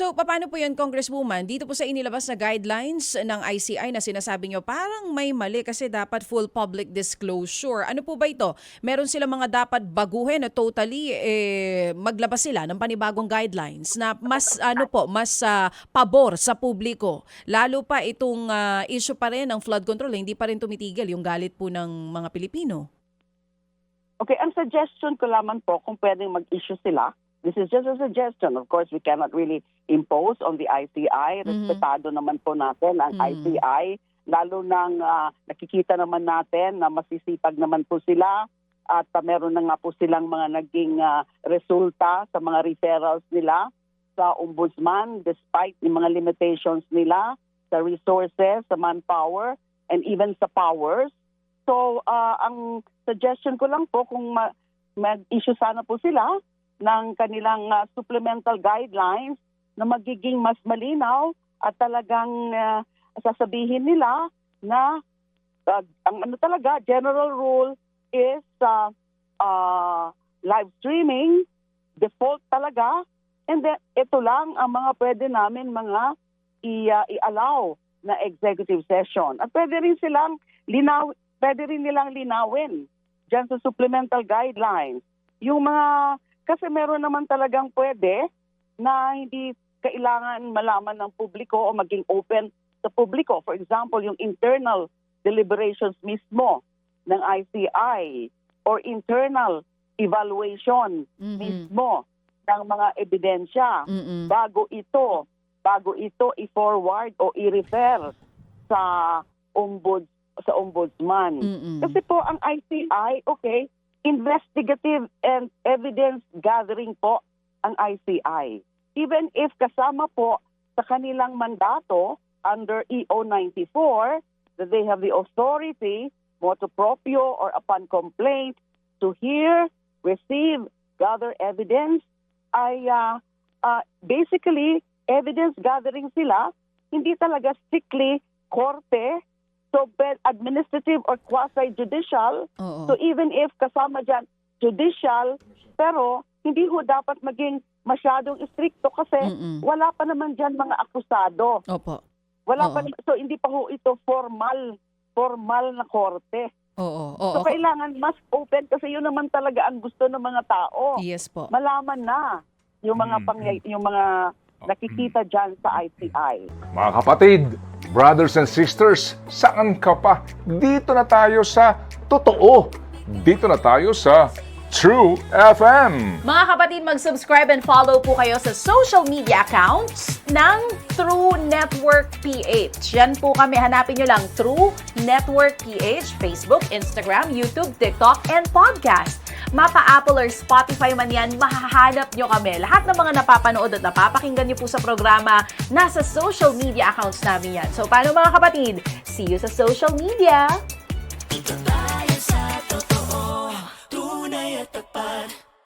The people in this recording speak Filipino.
So, paano po yun, Congresswoman? Dito po sa inilabas na guidelines ng ICI na sinasabi nyo, parang may mali kasi dapat full public disclosure. Ano po ba ito? Meron sila mga dapat baguhin na totally maglabas sila ng panibagong guidelines na mas pabor sa publiko. Lalo pa itong issue pa rin ng flood control, hindi pa rin tumitigil yung galit po ng mga Pilipino. Okay, ang suggestion ko lamang po kung pwedeng mag-issue sila. This is just a suggestion. Of course, we cannot really impose on the ICI. Respetado naman po natin ang ICI. Lalo nang nakikita naman natin na masisipag naman po sila at meron na nga po silang mga naging resulta sa mga referrals nila sa ombudsman despite yung mga limitations nila sa resources, sa manpower, and even sa powers. So, ang suggestion ko lang po kung mag-issue sana po sila ng kanilang supplemental guidelines na magiging mas malinaw at talagang sasabihin nila na ang general rule is live streaming, default talaga, and then ito lang ang mga pwede namin mga i-allow na executive session. At pwede rin nilang linawin dyan sa supplemental guidelines. Yung kasi meron naman talagang pwede na hindi kailangan malaman ng publiko o maging open sa publiko. For example, yung internal deliberations mismo ng ICI or internal evaluation mismo ng mga ebidensya bago ito i-forward o i-refer sa ombudsman. Kasi po ang ICI, okay, investigative and evidence gathering po ang ICI. Even if kasama po sa kanilang mandato under EO 94 that they have the authority motu proprio or upon complaint to hear, receive, gather evidence, ay basically evidence gathering sila, hindi talaga strictly korte, so administrative or quasi-judicial. So even if kasama dyan judicial, pero hindi ho dapat maging masyadong stricto kasi wala pa naman dyan mga akusado. Opo. So hindi pa ho ito formal na korte. So kailangan mas open kasi yun naman talaga ang gusto ng mga tao. Yes po. Malaman na yung mga yung mga nakikita dyan sa ICI. Mga kapatid, brothers and sisters, saan ka pa? Dito na tayo sa totoo. Dito na tayo sa True FM. Mga kapatid, mag-subscribe and follow po kayo sa social media accounts ng True Network PH. Yan po kami. Hanapin nyo lang True Network PH, Facebook, Instagram, YouTube, TikTok, and podcast. Mapa Apple or Spotify man yan, mahahanap nyo kami. Lahat ng mga napapanood at napapakinggan nyo po sa programa, nasa social media accounts namin yan. So, paano mga kapatid? See you sa social media!